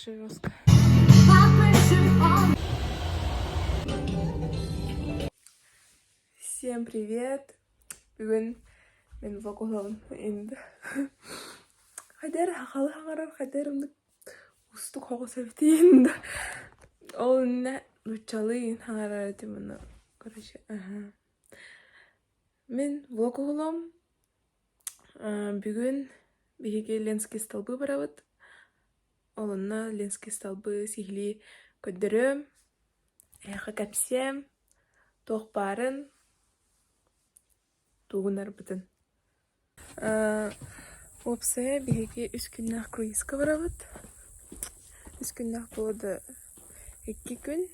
жестко. Всем привет! Бүгін мен влог оламын енді. Қайдар хақалы хаңарар, қайдарымды ұсты қоғы сөйті енді. Ол не ұчалы хаңарар әтім мұны. Короче, мен влог оламын. Бүгін бігеге ленский столбы барабыд. Олына ленский столбы сихли көддірім, әйқы кәпсем, тоқ барын, туғынар бұтын. Опсая бігеге үш күннақ круизка барабыд. Үш күннақ болды 2 күн.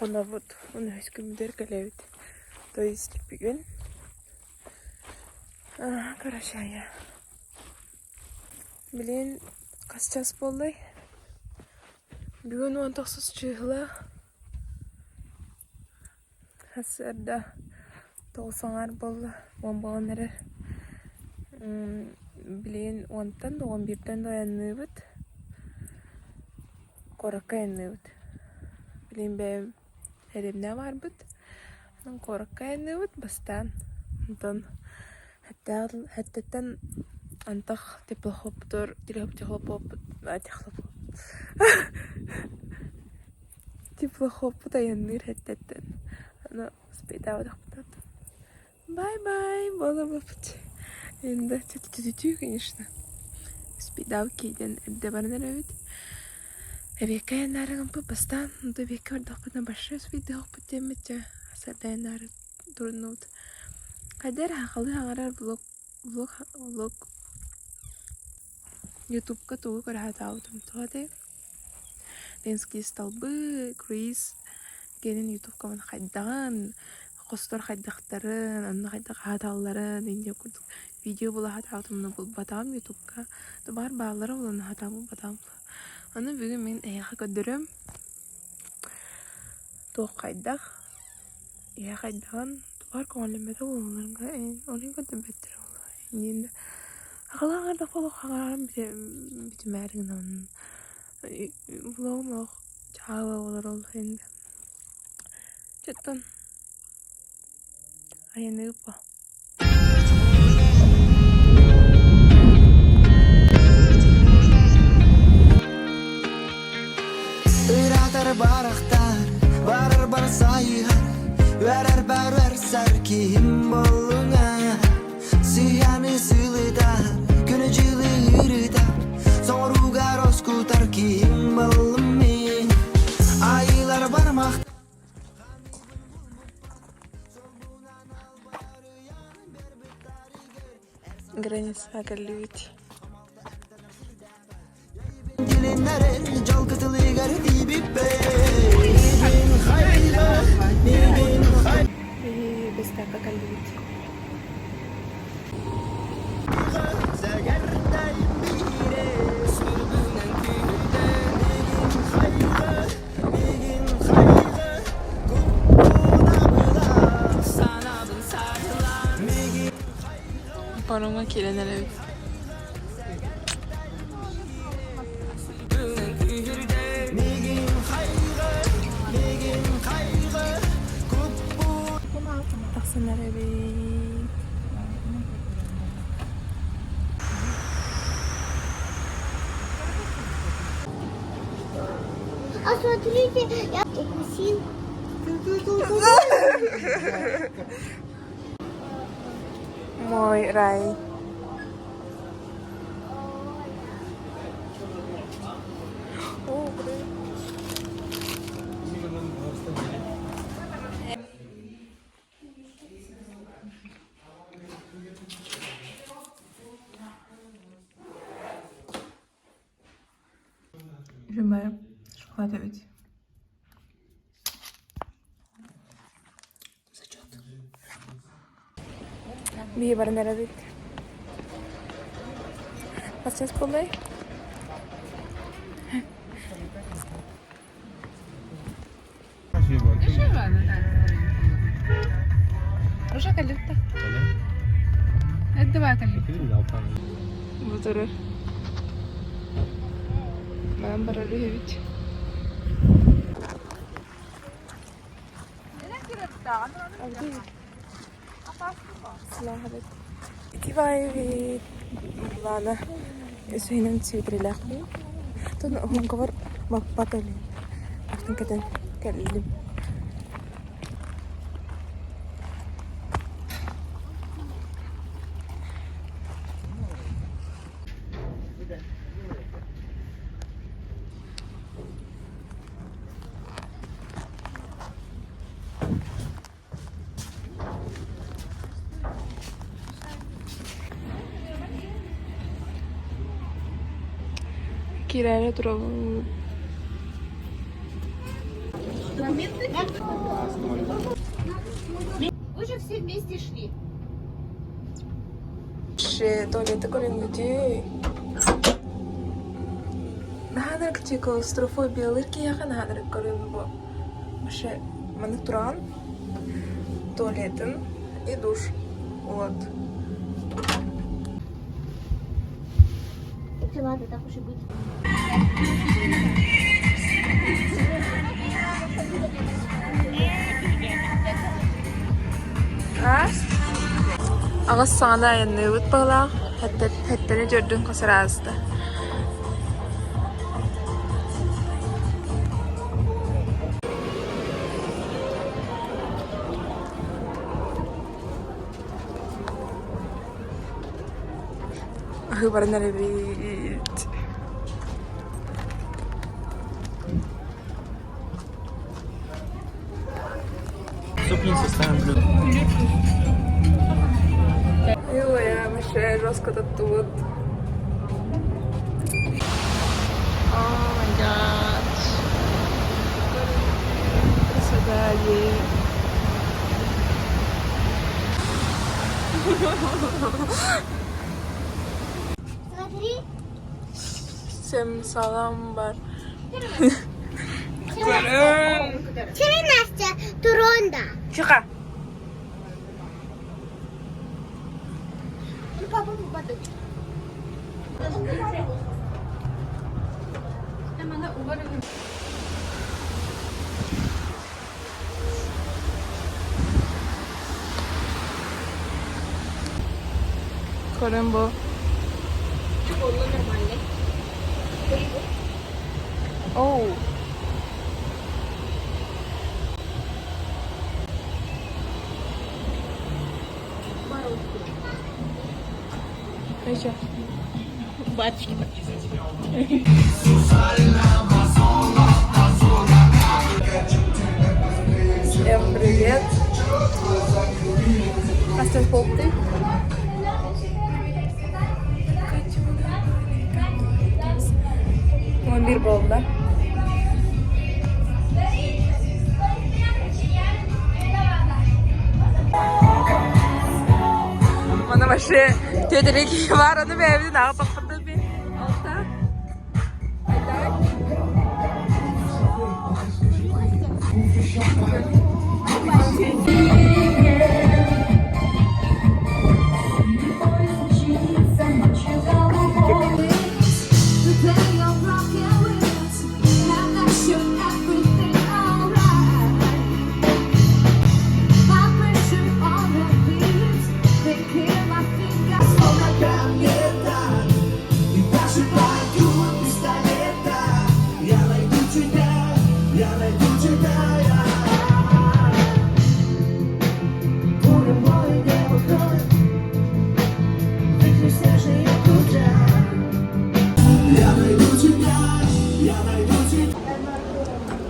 Ona вот, оны үш күн мүдер кәләбіт. То есть бүгін. Короче, я. Блин, қас час болды. Бүгін 19 чыгыла. Хасырда 90-ар болды. 10 баланары. Блин, 10-тан да 11-тан да янны бұд. Қораққа янны бұд. Блин, бәйім әремне бар бұд. Қораққа янны бұд бастан. Хәттеттен антах теплохоптор, теплохопта янныр хәттеттен. Аны спейдау дақпытат. Бай-бай, бола бапыт. Енді түтү, конечно. Спейдау кейден әбді барынар өйд. Әбекка яннарығын пы бастан. Ұды бекка бардақпытна башы спейдау пыттеметті. Асарда яннары тұрын өйд. Қайдар хақалы хаңарар влог ютубка туғы көрәді аудым туғады. Ленский столбы, круиз генін ютубка мын қайдаған, қостор қайдақтарын, анны қайдақ хаталарын, енде күрдік видео бұла хат аудымны бұл батам ютубка. Бар бағалары оланы хатамы батам. Аны бүгін мен әйіқі көдірім. Тоқ қайдақ. Әйі қайдаған. Бар көңілімбеді оларыңға олың көді беттір олы. Енді ақылағарда қолы қағарам бітім әрігін оның. Влогым оқ жағалы олар олды енді. Жеттін. Аяны ұпа. Ыратар барақтар, барыр бар сайығар. Вәрәр бәрәр сәркейім болуңа. Сияны сылыдар, күні жылы үрідар. Соңыруға роскутар кейім болым мен. Айылар бармақ. Граница кәлі Dilinlərin calqıtılı qərdi bibbe. Negin xaylı, negin xaylı. Бестака кәлі Зәгәрдәй бейре, сүрбінен күйді. Negin xaylı, negin xaylı. Күппуна бұла, санабын сағылан. Negin Парома келенер өйд. Negin xaylı, negin xaylı. Күpпuna Тақсынар өйд. А смотрите, я укусил. Мой рай. Любая шоколад ведь. Зачет. Bir barın aradık. Basacağız kolay. Уже калюта. Это давай калюта. Бутыры. Ben bararıyorum. Slahat. Itibai Lana. Eso hinan sibrelaki. Ito na akong kawar magpatali. After ka din kalim. Kiraya duralım. Вы же все вместе шли. Ще туалети корін людей. Наханар кчи клаустрофобия лырки яхан наханар корін бо. Ще маник туран, туалетин и душ. Вот. Ладно, так уж и быть. Ha? Ağız sana yanı ut bağla. Hatta ne gördün kasar ağızda. Ahı bana ne bit. Ступницы ставим блюдо. Йо, я вообще жестко тут. Oh my god. Красота. Смотри. Всем салам бар. Чего, Настя? Туронда. Тихо. Ну, папа, попаду. Korembo. Oh. Еще. Батюшки. Всем привет. Поставь попты. Он bir bolda. Bana başı kötülük var onu bir evde daha bakmadı bir altta.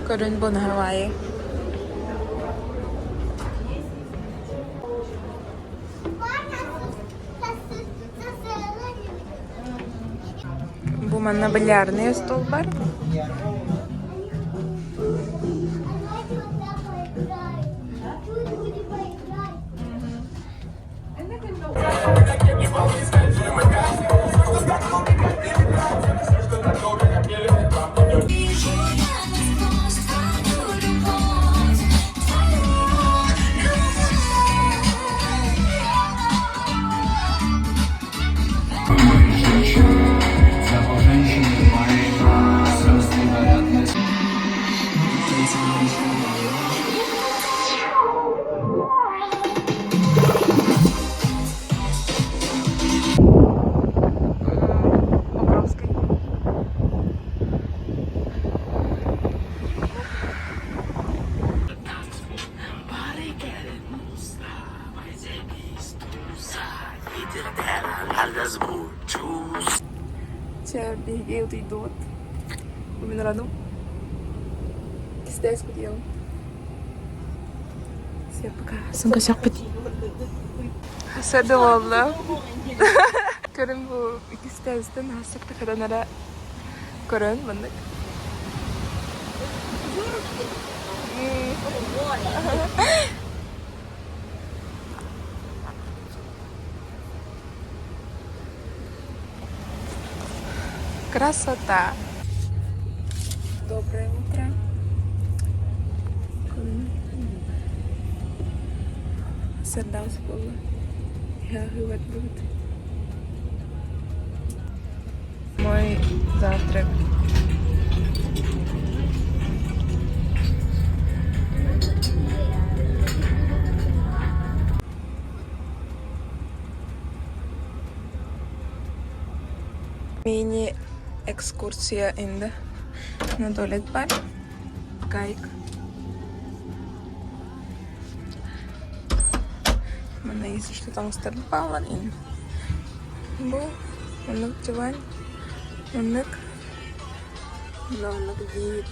Коренбо на Гаваї. Bu мене білярний столбар. Запал женщины война. Tja, die heel die dood. Hoe ben je dat doen? Kistijs goed heel. Siapa Sungguh sakit. Hasada valla. Körün bu kistijden hasakta kadanara. Körün bandık. Красота. Доброе утро. Sedang sekolah. Ya, hyvät luvut. Мой завтрак. Mini экскурсия инде на туалет бар. Кайк. Mana isi что там стерпалан ин. Бу, манак чуван, манак вид.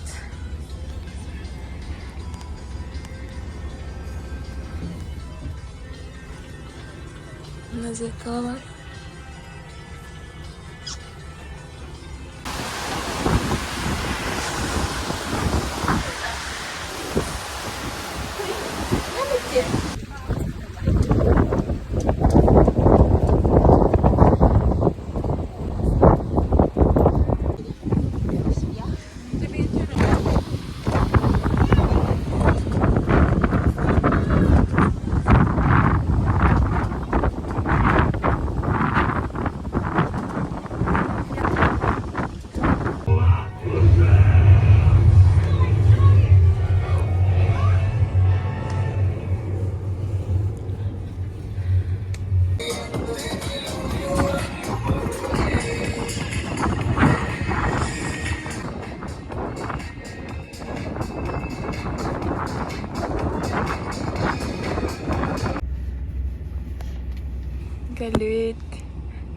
Назекала. Galit.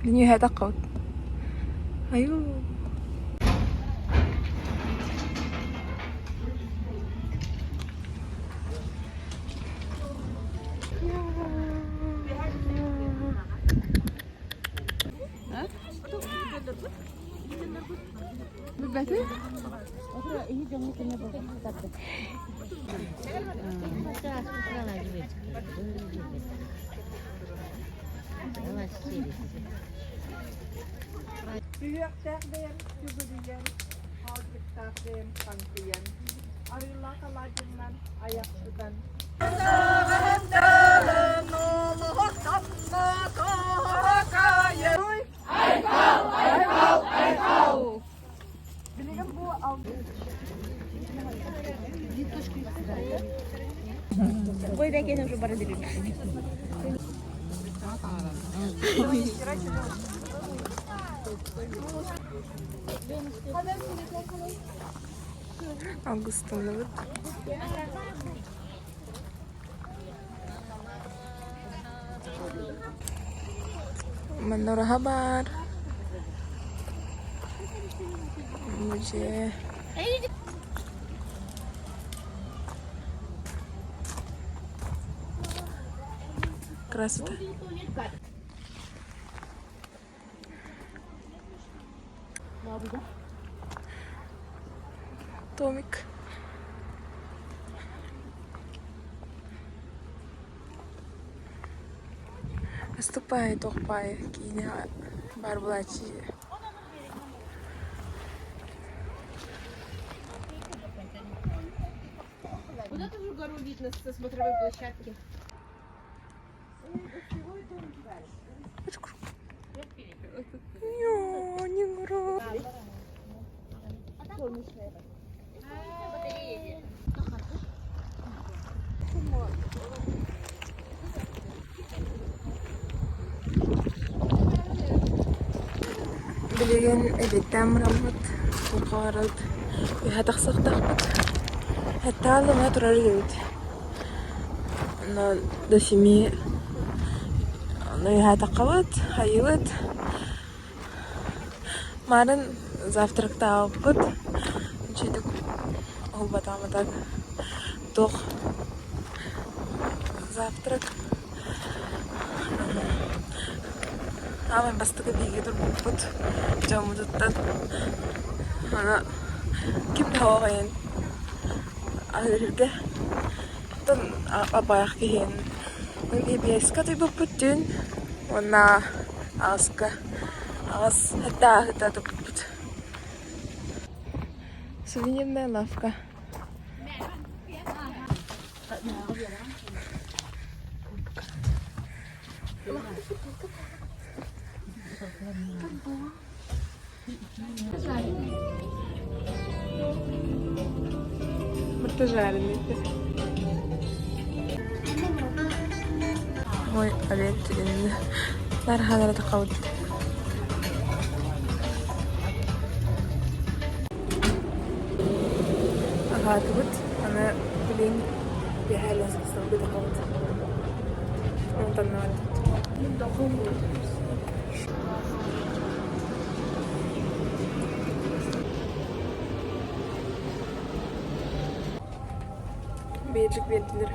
Hindi niyo hatakot. Ayun. Berbeda? Büyük derdim, kübürüyen, aldık derdim, kankiyen. Arılar kalacından, ayaklıdan. Buradayken уже бородили. Август'un evet. Menurut मुझे красота. Томик. Ступай, тохпай, киня, барблачи. Куда тоже гору видно со смотровой площадки? Не гро. Билеген эбиттен рамбыт, кухарылд, ятақсық тақпыт. Хәтта алыма тұрар ебіт. До 7 тақабыт, хайыбыт. Марын завтракта алыппыт. Чүйдік ол батамыдаг тоқ завтрак. Амын бастығы бейге тұрбыппыт. Жамыдыттан. Ана ким тауағайын ағырырға. Тон абаяқ кейін. Үрге бейесқа тұйбыппыт дүн. Онна ағысқа. Ағыс хәтта тұппыт. Сувенирная лавка. Мұрты жарын еді. Ой, обед енді. Нарханары тақауды. Ағатыбыт, аны білейін бейхәлі асқыстауды тақауды. Онтан нағады. Бейірлік берділер.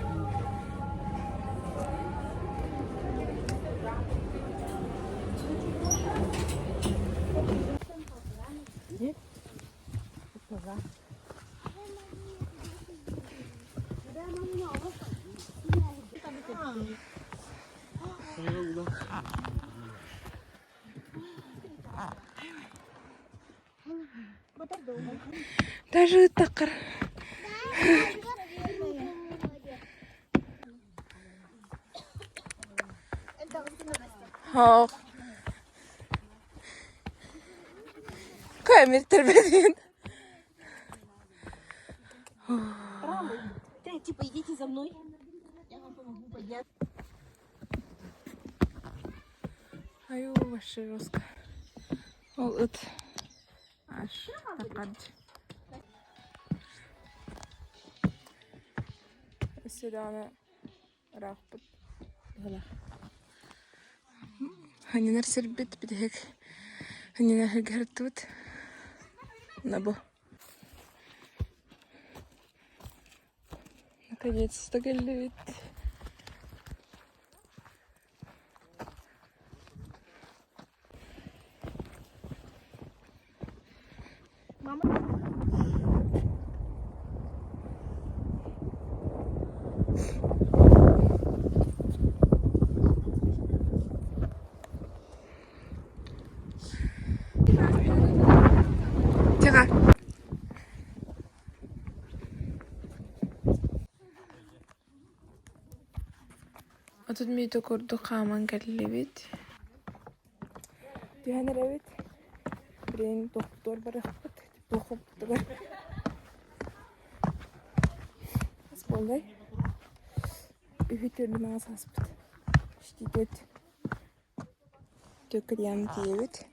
Даже тақыр. Хоқ. Камер тербеден. Типа, идите за мной. Я вам помогу поднять. Аю, вообще жестко. Ол ұт. Аш, тақад. Седана рақпыт. Ғыла. Ханинар сербет бидек. Ханинар хыргартыт. Набо. Наконец-то галит. Тихо. А тут мне только духаман каллебит. Диханер эбит. Брен доктор барахпыт. Духоп тугар. Ас болдай. Үхүтөрдү мага саспыт. Штидет. Төкөрям тиебит.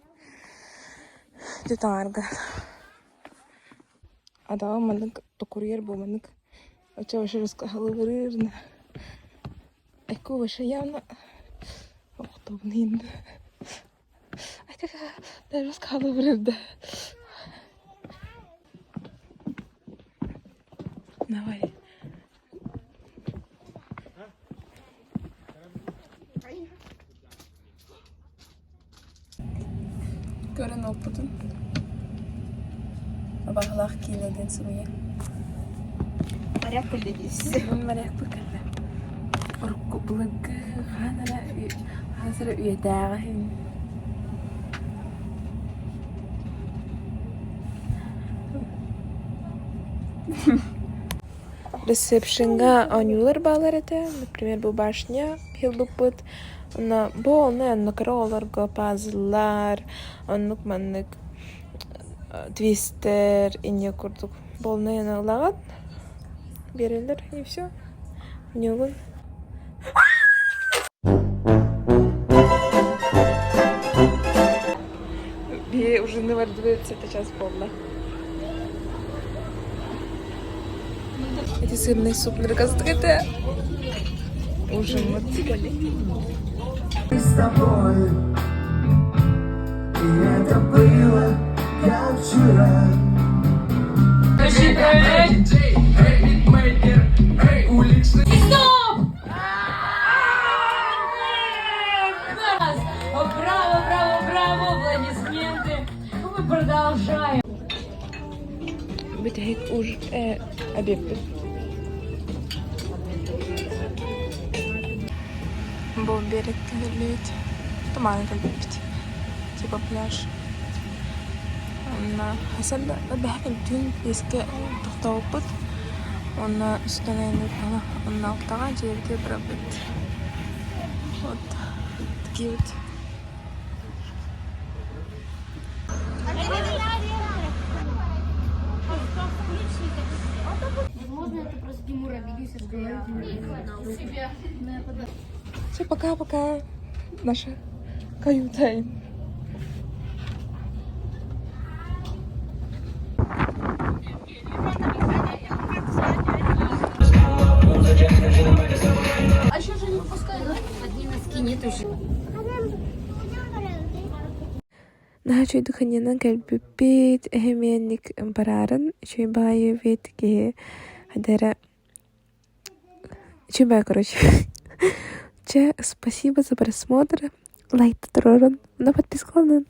Детарга. Адаа мандык токурьер бомандык. Оча ошырыска халыгырырна. Эко вообще явно удобно. Ай такая даже скалывает, да. Давай. Görün opudun. Sabahlar kiledin suya. Моряк коллегис. Моряк бакалла. Орку благ ханара хазра уядагын. Ресепшнга анюлар балар эте. Например, бу башня пилбупут. На болны анны кролларга пазлар, аннык маннык твистер ине курдук. Болны аналагат берелер и все. Нюгун. Би уже навардуется это час полно. Эти сырный суп наркостыгыты. ужин. Вот. с тобой, и это было как вчера. Браво, браво, браво, аплодисменты. Мы продолжаем. بدي هيك أبيبل. Берег лють. Туман قلبت. تبقى بلاش. أنا هسلا بحب الدين بيسكا تخطوبت. وأنا استنين أنا أقطع جيرتي بربت. Вот. Cute. Возможно, это просто Тимур обиделся, что я себе. Все, пока-пока. Наша каюта. А еще же не пускают. Одни носки нет уже. نحن دخلنا قلب بيت أهمينك برارن شو باي بيت كي هدرا شو باي короче. Спасибо за просмотр. Лайк, тророн, на подписку.